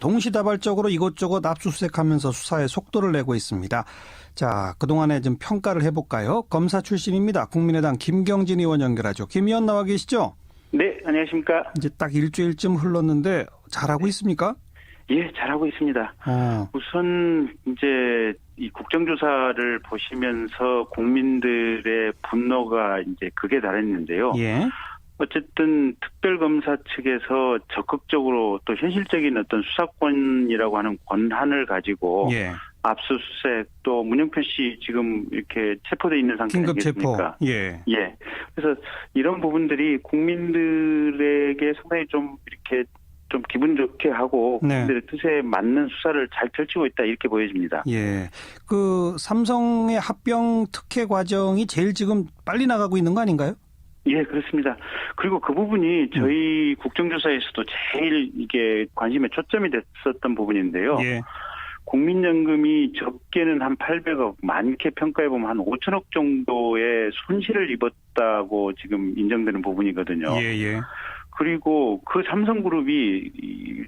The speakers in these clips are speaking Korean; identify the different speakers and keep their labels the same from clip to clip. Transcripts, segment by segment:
Speaker 1: 동시다발적으로 이것저것 압수수색하면서 수사에 속도를 내고 있습니다. 자, 그동안에 좀 평가를 해볼까요? 검사 출신입니다. 국민의당 김경진 의원 연결하죠. 김 의원 나와 계시죠?
Speaker 2: 네, 안녕하십니까.
Speaker 1: 이제 딱 일주일쯤 흘렀는데 잘하고 있습니까?
Speaker 2: 예, 잘하고 있습니다. 우선 이제 이 국정조사를 보시면서 국민들의 분노가 이제 극에 달했는데요.
Speaker 1: 예.
Speaker 2: 어쨌든 특별검사 측에서 적극적으로 또 현실적인 어떤 수사권이라고 하는 권한을 가지고
Speaker 1: 예.
Speaker 2: 압수수색 또 문영표 씨 지금 이렇게 체포돼 있는 상태
Speaker 1: 긴급 체포.
Speaker 2: 아니겠습니까?
Speaker 1: 예.
Speaker 2: 예. 그래서 이런 부분들이 국민들에게 상당히 좀 이렇게 좀 기분 좋게 하고
Speaker 1: 네.
Speaker 2: 국민들의 뜻에 맞는 수사를 잘 펼치고 있다 이렇게 보여집니다.
Speaker 1: 예. 그 삼성의 합병 특혜 과정이 제일 지금 빨리 나가고 있는 거 아닌가요?
Speaker 2: 예, 그렇습니다. 그리고 그 부분이 저희 국정조사에서도 제일 이게 관심의 초점이 됐었던 부분인데요.
Speaker 1: 예.
Speaker 2: 국민연금이 적게는 한 800억, 많게 평가해보면 한 5천억 정도의 손실을 입었다고 지금 인정되는 부분이거든요.
Speaker 1: 예, 예.
Speaker 2: 그리고 그 삼성그룹이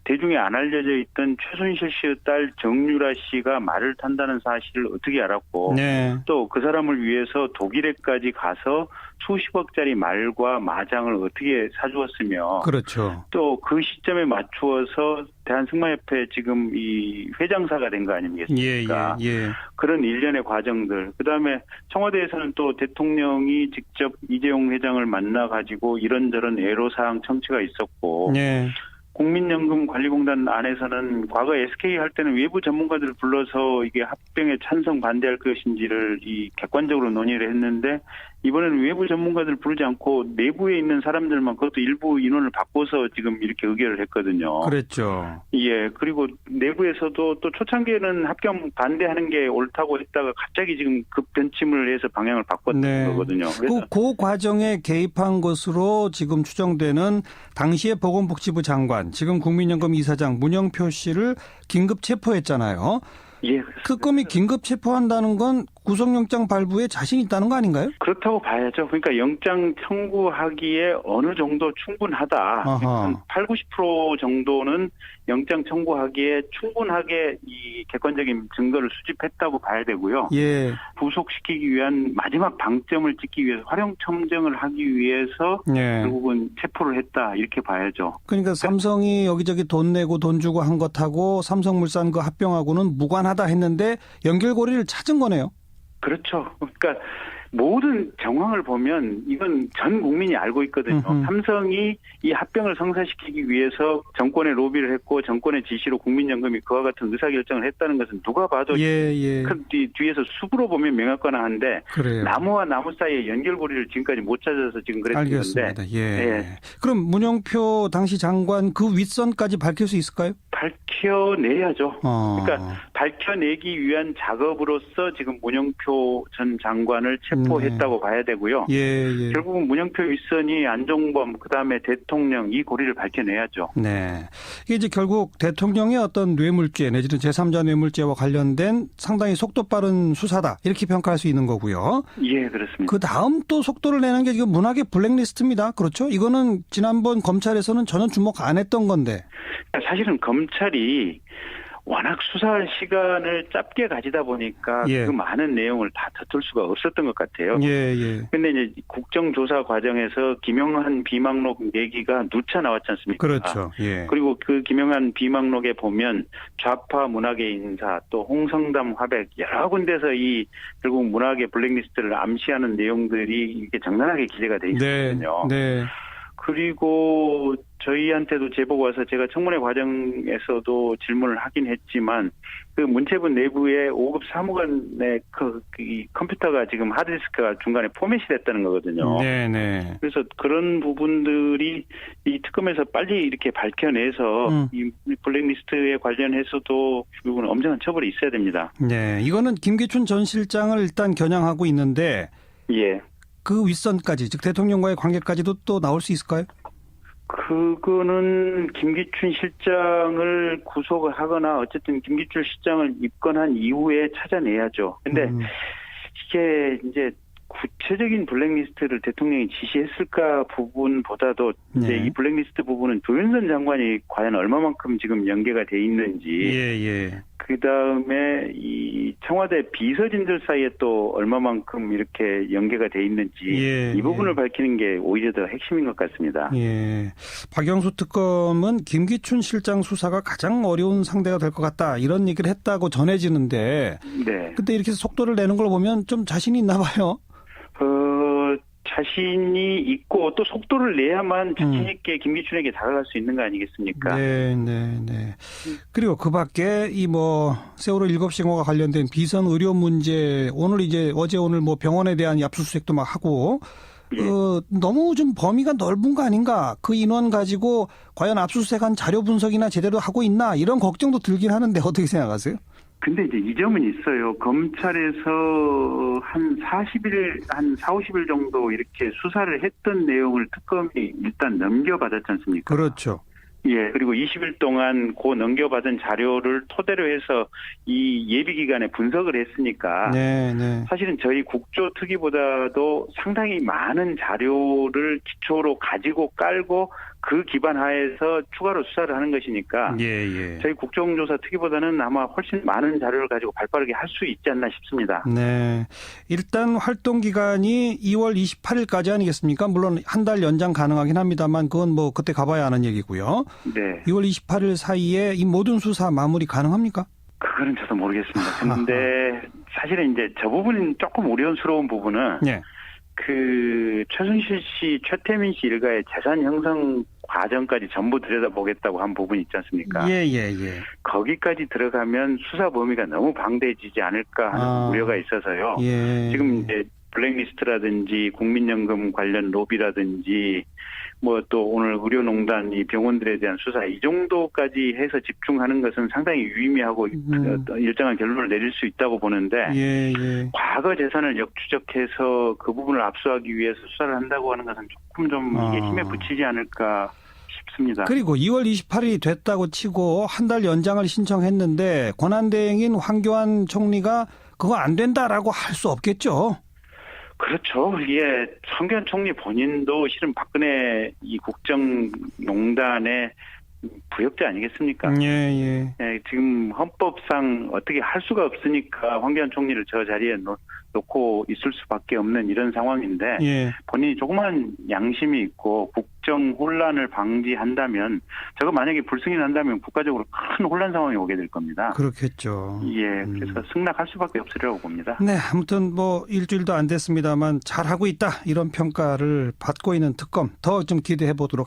Speaker 2: 대중에 안 알려져 있던 최순실 씨의 딸 정유라 씨가 말을 탄다는 사실을 어떻게 알았고
Speaker 1: 네.
Speaker 2: 또 그 사람을 위해서 독일에까지 가서 수십억짜리 말과 마장을 어떻게 사주었으며
Speaker 1: 그렇죠.
Speaker 2: 또 그 시점에 맞추어서 대한승마협회 지금 이 회장사가 된 거 아니겠습니까?
Speaker 1: 예, 예, 예.
Speaker 2: 그런 일련의 과정들. 그다음에 청와대에서는 또 대통령이 직접 이재용 회장을 만나가지고 이런저런 애로사항 청취가 있었고
Speaker 1: 네.
Speaker 2: 국민연금관리공단 안에서는 과거 SK 할 때는 외부 전문가들을 불러서 이게 합병에 찬성 반대할 것인지를 이 객관적으로 논의를 했는데 이번에는 외부 전문가들 부르지 않고 내부에 있는 사람들만 그것도 일부 인원을 바꿔서 지금 이렇게 의결을 했거든요.
Speaker 1: 그랬죠.
Speaker 2: 예. 그리고 내부에서도 또 초창기에는 합병 반대하는 게 옳다고 했다가 갑자기 지금 급 변침을 해서 방향을 바꿨던
Speaker 1: 네.
Speaker 2: 거거든요. 그래서
Speaker 1: 그 과정에 개입한 것으로 지금 추정되는 당시의 보건복지부 장관, 지금 국민연금 이사장 문영표 씨를 긴급 체포했잖아요.
Speaker 2: 예.
Speaker 1: 그 건이 긴급 체포한다는 건 구속영장 발부에 자신 있다는 거 아닌가요?
Speaker 2: 그렇다고 봐야죠. 그러니까 영장 청구하기에 어느 정도 충분하다. 한 8, 90% 정도는 영장 청구하기에 충분하게 이 객관적인 증거를 수집했다고 봐야 되고요.
Speaker 1: 예.
Speaker 2: 구속시키기 위한 마지막 방점을 찍기 위해서 활용 첨정을 하기 위해서
Speaker 1: 예.
Speaker 2: 결국은 체포를 했다 이렇게 봐야죠.
Speaker 1: 그러니까 삼성이 여기저기 돈 내고 돈 주고 한 것하고 삼성물산 그 합병하고는 무관하다 했는데 연결고리를 찾은 거네요.
Speaker 2: 그렇죠. 그러니까 모든 정황을 보면 이건 전 국민이 알고 있거든요. 삼성이 이 합병을 성사시키기 위해서 정권에 로비를 했고 정권의 지시로 국민연금이 그와 같은 의사결정을 했다는 것은 누가 봐도 큰 뒤에서 수으로 보면 명확하한데 나무와 나무 사이의 연결고리를 지금까지 못 찾아서 지금 그랬던
Speaker 1: 알겠습니다.
Speaker 2: 건데.
Speaker 1: 예. 그럼 문영표 당시 장관 그 윗선까지 밝힐 수 있을까요?
Speaker 2: 밝혀내야죠. 그러니까 밝혀내기 위한 작업으로서 지금 문영표 전 장관을 체포했다고 봐야 되고요.
Speaker 1: 예.
Speaker 2: 결국은 문영표 윗선이 안종범 그다음에 대통령 이 고리를 밝혀내야죠.
Speaker 1: 네. 이게 이제 결국 대통령의 어떤 뇌물죄 내지는 제3자 뇌물죄와 관련된 상당히 속도 빠른 수사다 이렇게 평가할 수 있는 거고요.
Speaker 2: 예, 그렇습니다.
Speaker 1: 그 다음 또 속도를 내는 게 지금 문학의 블랙리스트입니다. 그렇죠? 이거는 지난번 검찰에서는 전혀 주목 안 했던 건데.
Speaker 2: 사실은 검찰이 워낙 수사할 시간을 짧게 가지다 보니까 그 많은 내용을 다 다툴 수가 없었던 것 같아요. 그런데 이제 국정조사 과정에서 김영한 비망록 얘기가 누차 나왔지 않습니까?
Speaker 1: 그렇죠.
Speaker 2: 그리고 그 김영한 비망록에 보면 좌파 문학의 인사 또 홍성담 화백 여러 군데서 이 결국 문학의 블랙리스트를 암시하는 내용들이 이게 적나라하게 기재가 돼 있거든요.
Speaker 1: 네.
Speaker 2: 그리고 저희한테도 제보가 와서 제가 청문회 과정에서도 질문을 하긴 했지만 그 문체부 내부에 5급 사무관의 이 컴퓨터가 지금 하드디스크가 중간에 포맷이 됐다는 거거든요.
Speaker 1: 네네.
Speaker 2: 그래서 그런 부분들이 이 특검에서 빨리 이렇게 밝혀내서 이 블랙리스트에 관련해서도 결국은 엄정한 처벌이 있어야 됩니다.
Speaker 1: 네, 이거는 김기춘 전 실장을 일단 겨냥하고 있는데 그 윗선까지 즉 대통령과의 관계까지도 또 나올 수 있을까요?
Speaker 2: 그거는 김기춘 실장을 구속을 하거나 어쨌든 김기춘 실장을 입건한 이후에 찾아내야죠. 근데 이게 이제 구체적인 블랙리스트를 대통령이 지시했을까 부분보다도 이제
Speaker 1: 네.
Speaker 2: 이 블랙리스트 부분은 조윤선 장관이 과연 얼마만큼 지금 연계가 돼 있는지,
Speaker 1: 예.
Speaker 2: 그 다음에 이 청와대 비서진들 사이에 또 얼마만큼 이렇게 연계가 돼 있는지
Speaker 1: 예,
Speaker 2: 이 부분을 밝히는 게 오히려 더 핵심인 것 같습니다.
Speaker 1: 예. 박영수 특검은 김기춘 실장 수사가 가장 어려운 상대가 될 것 같다 이런 얘기를 했다고 전해지는데,
Speaker 2: 네.
Speaker 1: 근데 이렇게 속도를 내는 걸 보면 좀 자신이 있나 봐요.
Speaker 2: 자신이 있고 또 속도를 내야만 자신 있게 김기춘에게 다가갈 수 있는 거 아니겠습니까?
Speaker 1: 네. 그리고 그 밖에 이 뭐 세월호 7시 과 관련된 비선 의료 문제, 어제 오늘 뭐 병원에 대한 압수수색도 막 하고,
Speaker 2: 예.
Speaker 1: 너무 좀 범위가 넓은 거 아닌가? 그 인원 가지고 과연 압수수색한 자료 분석이나 제대로 하고 있나? 이런 걱정도 들긴 하는데 어떻게 생각하세요?
Speaker 2: 근데 이제 이 점은 있어요. 검찰에서 한 4, 50일 정도 이렇게 수사를 했던 내용을 특검이 일단 넘겨받았지 않습니까?
Speaker 1: 그렇죠.
Speaker 2: 예, 그리고 20일 동안 그 넘겨받은 자료를 토대로 해서 이 예비기관에 분석을 했으니까
Speaker 1: 네.
Speaker 2: 사실은 저희 국조특위보다도 상당히 많은 자료를 기초로 가지고 깔고 그 기반 하에서 추가로 수사를 하는 것이니까
Speaker 1: 예.
Speaker 2: 저희 국정조사 특위보다는 아마 훨씬 많은 자료를 가지고 발빠르게 할 수 있지 않나 싶습니다.
Speaker 1: 네. 일단 활동 기간이 2월 28일까지 아니겠습니까? 물론 한 달 연장 가능하긴 합니다만 그건 뭐 그때 가봐야 하는 얘기고요.
Speaker 2: 네.
Speaker 1: 2월 28일 사이에 이 모든 수사 마무리 가능합니까?
Speaker 2: 그거는 저도 모르겠습니다. 근데 사실은 이제 저 부분은 조금 우려스러운 부분은
Speaker 1: 네.
Speaker 2: 그 최순실 씨, 최태민 씨 일가의 재산 형성 과정까지 전부 들여다보겠다고 한 부분이 있지 않습니까?
Speaker 1: 예.
Speaker 2: 거기까지 들어가면 수사 범위가 너무 방대해지지 않을까 하는 우려가 있어서요.
Speaker 1: 예.
Speaker 2: 지금 이제 블랙리스트라든지 국민연금 관련 로비라든지 뭐 또 오늘 의료농단 이 병원들에 대한 수사 이 정도까지 해서 집중하는 것은 상당히 유의미하고 일정한 결론을 내릴 수 있다고 보는데
Speaker 1: 예.
Speaker 2: 과거 재산을 역추적해서 그 부분을 압수하기 위해서 수사를 한다고 하는 것은 조금 좀 이게 힘에 부치지 않을까 싶습니다.
Speaker 1: 그리고 2월 28일이 됐다고 치고 한 달 연장을 신청했는데 권한대행인 황교안 총리가 그거 안 된다라고 할 수 없겠죠.
Speaker 2: 그렇죠. 이게 황교안 총리 본인도 실은 박근혜 이 국정농단의 부역자 아니겠습니까?
Speaker 1: 예.
Speaker 2: 네, 지금 헌법상 어떻게 할 수가 없으니까 황교안 총리를 저 자리에 놓고 있을 수밖에 없는 이런 상황인데
Speaker 1: 예.
Speaker 2: 본인이 조그만 양심이 있고 국정 혼란을 방지한다면 저거 만약에 불승이 난다면 국가적으로 큰 혼란 상황이 오게 될 겁니다.
Speaker 1: 그렇겠죠.
Speaker 2: 예, 그래서 승낙할 수밖에 없으리라고 봅니다.
Speaker 1: 네, 아무튼 뭐 일주일도 안 됐습니다만 잘하고 있다 이런 평가를 받고 있는 특검 더 좀 기대해 보도록